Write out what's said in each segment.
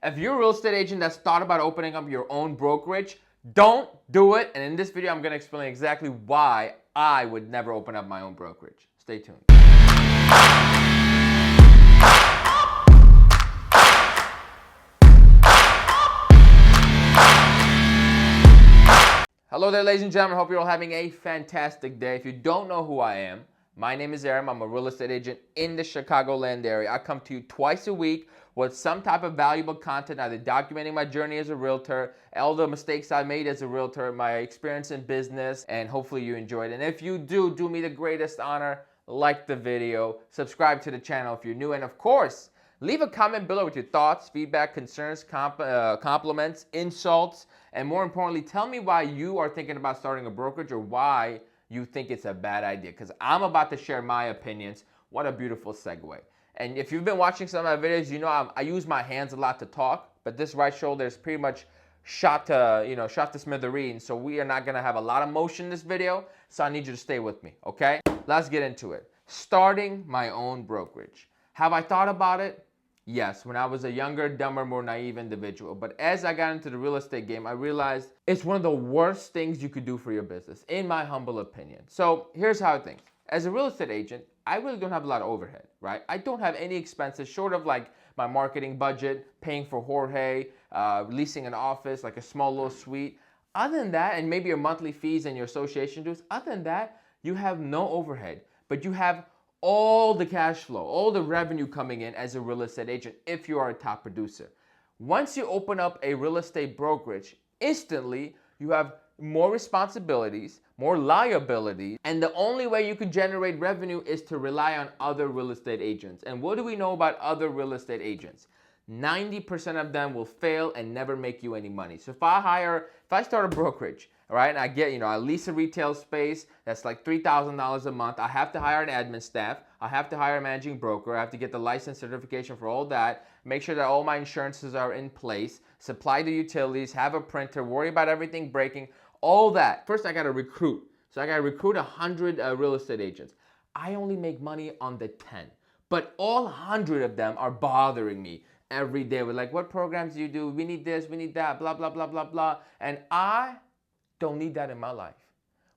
If you're a real estate agent that's thought about opening up your own brokerage, don't do it. And in this video, I'm going to explain exactly why I would never open up my own brokerage. Stay tuned. Hello there, ladies and gentlemen. Hope you're all having a fantastic day. If you don't know who I am, my name is Aram. I'm a real estate agent in the Chicagoland area. I come to you twice a week with some type of valuable content, either documenting my journey as a realtor, all the mistakes I made as a realtor, my experience in business, and hopefully you enjoy it. And if you do me the greatest honor, like the video, subscribe to the channel if you're new, and of course, leave a comment below with your thoughts, feedback, concerns, compliments, insults, and more importantly, tell me why you are thinking about starting a brokerage or why you think it's a bad idea, because I'm about to share my opinions. What a beautiful segue. And if you've been watching some of my videos, you know I use my hands a lot to talk, but this right shoulder is pretty much shot to smithereens, so we are not gonna have a lot of motion in this video, so I need you to stay with me, okay? Let's get into it. Starting my own brokerage. Have I thought about it? Yes, when I was a younger, dumber, more naive individual. But as I got into the real estate game, I realized it's one of the worst things you could do for your business, in my humble opinion. So here's how I think. As a real estate agent, I really don't have a lot of overhead, right? I don't have any expenses short of like my marketing budget, paying for Jorge, leasing an office, like a small little suite. Other than that, and maybe your monthly fees and your association dues, other than that, you have no overhead, but you have all the cash flow, all the revenue coming in as a real estate agent if you are a top producer. Once you open up a real estate brokerage, instantly you have more responsibilities, more liabilities, and the only way you can generate revenue is to rely on other real estate agents. And what do we know about other real estate agents? 90% of them will fail and never make you any money. So if I start a brokerage, right, and I lease a retail space that's like $3,000 a month, I have to hire an admin staff, I have to hire a managing broker, I have to get the license certification for all that, make sure that all my insurances are in place, supply the utilities, have a printer, worry about everything breaking, all that. First, I got to recruit. So I got to recruit 100 real estate agents. I only make money on the 10, but all 100 of them are bothering me every day with like, what programs do you do? We need this, we need that, blah, blah, blah, blah, blah. And I don't need that in my life,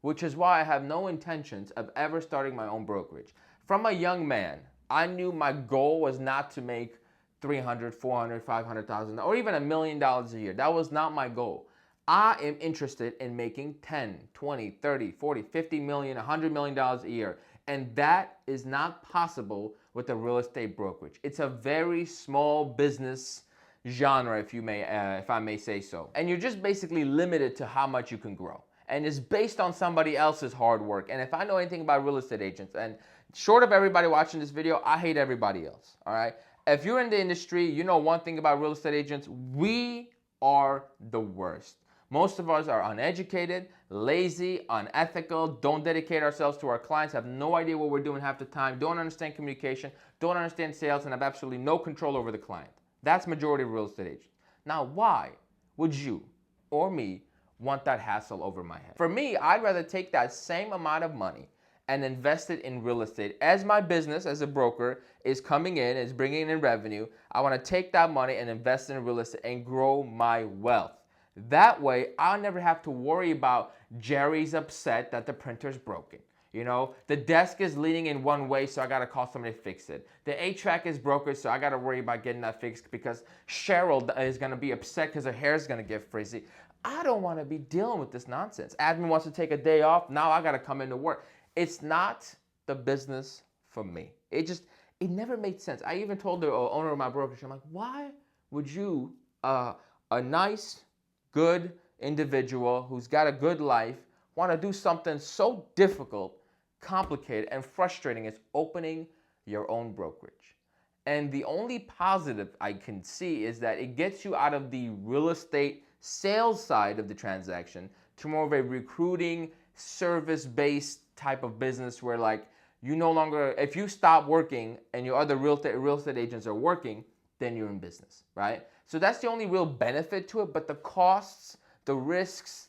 which is why I have no intentions of ever starting my own brokerage. From a young man, I knew my goal was not to make $300,000, $400,000, $500,000, or even $1 million a year. That was not my goal. I am interested in making 10, 20, 30, 40, 50 million, $100 million a year. And that is not possible with a real estate brokerage. It's a very small business genre, if I may say so. And you're just basically limited to how much you can grow. And it's based on somebody else's hard work. And if I know anything about real estate agents, and short of everybody watching this video, I hate everybody else, all right? If you're in the industry, you know one thing about real estate agents, we are the worst. Most of us are uneducated, lazy, unethical, don't dedicate ourselves to our clients, have no idea what we're doing half the time, don't understand communication, don't understand sales, and have absolutely no control over the client. That's majority of real estate agents. Now, why would you or me want that hassle over my head? For me, I'd rather take that same amount of money and invest it in real estate. As my business as a broker is coming in, is bringing in revenue, I want to take that money and invest in real estate and grow my wealth. That way, I'll never have to worry about Jerry's upset that the printer's broken. You know, the desk is leaning in one way, so I got to call somebody to fix it. The HVAC is broken, so I got to worry about getting that fixed because Cheryl is going to be upset because her hair is going to get frizzy. I don't want to be dealing with this nonsense. Admin wants to take a day off. Now I got to come into work. It's not the business for me. It never made sense. I even told the owner of my brokerage, I'm like, why would you, a nice, good individual who's got a good life, want to do something so difficult, complicated, and frustrating as opening your own brokerage? And the only positive I can see is that it gets you out of the real estate sales side of the transaction to more of a recruiting, service-based type of business where like you no longer, if you stop working and your other real estate agents are working, then you're in business, right? So that's the only real benefit to it, but the costs, the risks,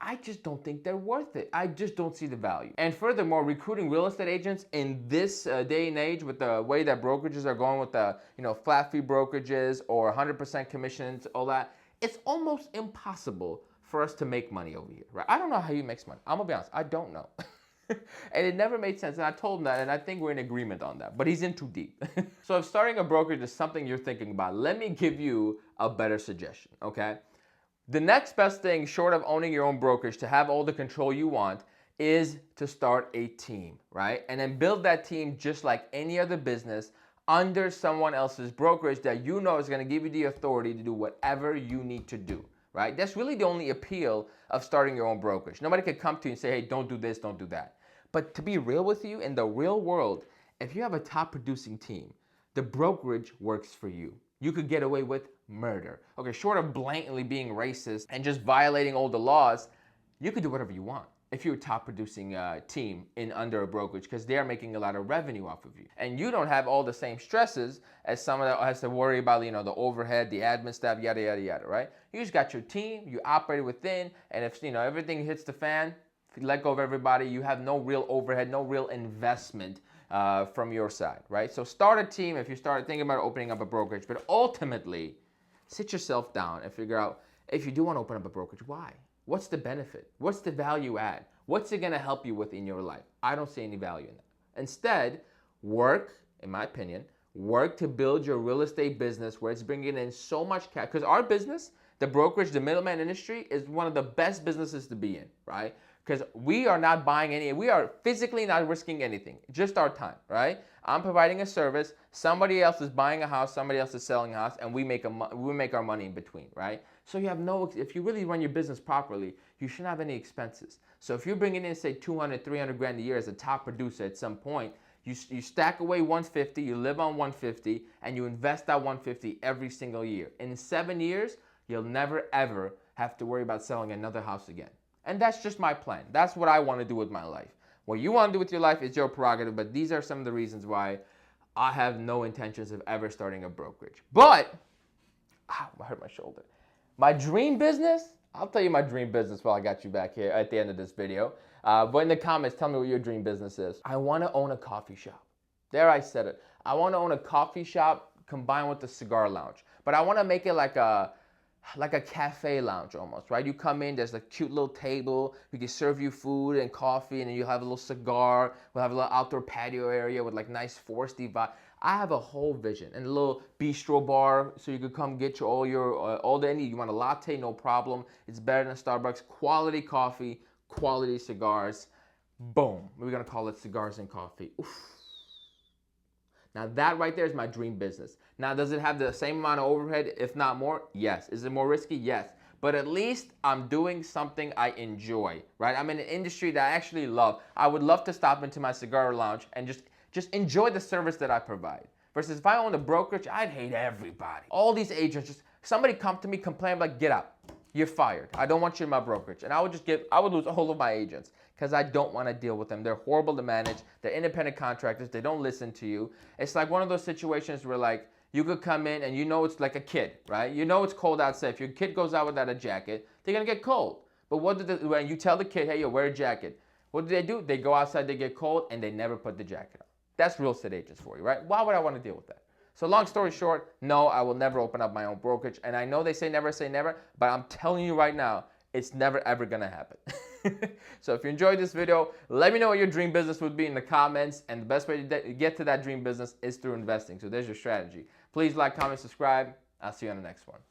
I just don't think they're worth it. I just don't see the value. And furthermore, recruiting real estate agents in this day and age with the way that brokerages are going with the flat fee brokerages or 100% commissions, all that, it's almost impossible for us to make money over here, right? I don't know how he makes money. I'm gonna be honest, I don't know. And it never made sense. And I told him that, and I think we're in agreement on that. But he's in too deep. So if starting a brokerage is something you're thinking about, let me give you a better suggestion, okay? The next best thing, short of owning your own brokerage to have all the control you want, is to start a team, right? And then build that team just like any other business under someone else's brokerage that you know is going to give you the authority to do whatever you need to do, right? That's really the only appeal of starting your own brokerage. Nobody could come to you and say, hey, don't do this, don't do that. But to be real with you, in the real world, if you have a top producing team, the brokerage works for you. You could get away with murder. Okay, short of blatantly being racist and just violating all the laws, you could do whatever you want if you're a top producing team in under a brokerage, because they're making a lot of revenue off of you. And you don't have all the same stresses as someone that has to worry about, the overhead, the admin staff, yada, yada, yada, right? You just got your team, you operate within, and if, everything hits the fan, if you let go of everybody, you have no real overhead, no real investment from your side, right? So start a team if you start thinking about opening up a brokerage, but ultimately, sit yourself down and figure out, if you do want to open up a brokerage, why? What's the benefit? What's the value add? What's it going to help you with in your life? I don't see any value in that. Instead, work, in my opinion, work to build your real estate business where it's bringing in so much cash. Because our business, the brokerage, the middleman industry, is one of the best businesses to be in, right? Because we are not buying any, we are physically not risking anything, just our time, right? I'm providing a service, somebody else is buying a house, somebody else is selling a house, and we make our money in between, right? So you have if you really run your business properly, you shouldn't have any expenses. So if you're bringing in, say, 200, 300 grand a year as a top producer at some point, you stack away 150, you live on 150, and you invest that 150 every single year. In 7 years, you'll never, ever have to worry about selling another house again. And that's just my plan. That's what I want to do with my life. What you want to do with your life is your prerogative, but these are some of the reasons why I have no intentions of ever starting a brokerage. But, I hurt my shoulder. My dream business, I'll tell you my dream business while I got you back here at the end of this video. But in the comments, tell me what your dream business is. I want to own a coffee shop. There, I said it. I want to own a coffee shop combined with a cigar lounge. But I want to make it like a cafe lounge almost, right? You come in, there's a cute little table, we can serve you food and coffee, and then you'll have a little cigar, we'll have a little outdoor patio area with like nice foresty vibe. I have a whole vision, and a little bistro bar, so you could come get all the you want a latte, no problem. It's better than Starbucks. Quality coffee, quality cigars. Boom. We're gonna call it Cigars and Coffee. Oof. Now that right there is my dream business. Now, does it have the same amount of overhead, if not more? Yes. Is it more risky? Yes. But at least I'm doing something I enjoy, right? I'm in an industry that I actually love. I would love to stop into my cigar lounge and just enjoy the service that I provide. Versus if I owned a brokerage, I'd hate everybody. All these agents, somebody come to me, complain, like, get out. You're fired. I don't want you in my brokerage. And I would lose all of my agents because I don't want to deal with them. They're horrible to manage. They're independent contractors. They don't listen to you. It's like one of those situations where, like, you could come in and it's like a kid, right? You know it's cold outside. If your kid goes out without a jacket, they're going to get cold. But when you tell the kid, hey, wear a jacket, what do? They go outside, they get cold, and they never put the jacket on. That's real estate agents for you, right? Why would I want to deal with that? So long story short, no, I will never open up my own brokerage. And I know they say never, but I'm telling you right now, it's never, ever going to happen. So if you enjoyed this video, let me know what your dream business would be in the comments. And the best way to get to that dream business is through investing. So there's your strategy. Please like, comment, subscribe. I'll see you on the next one.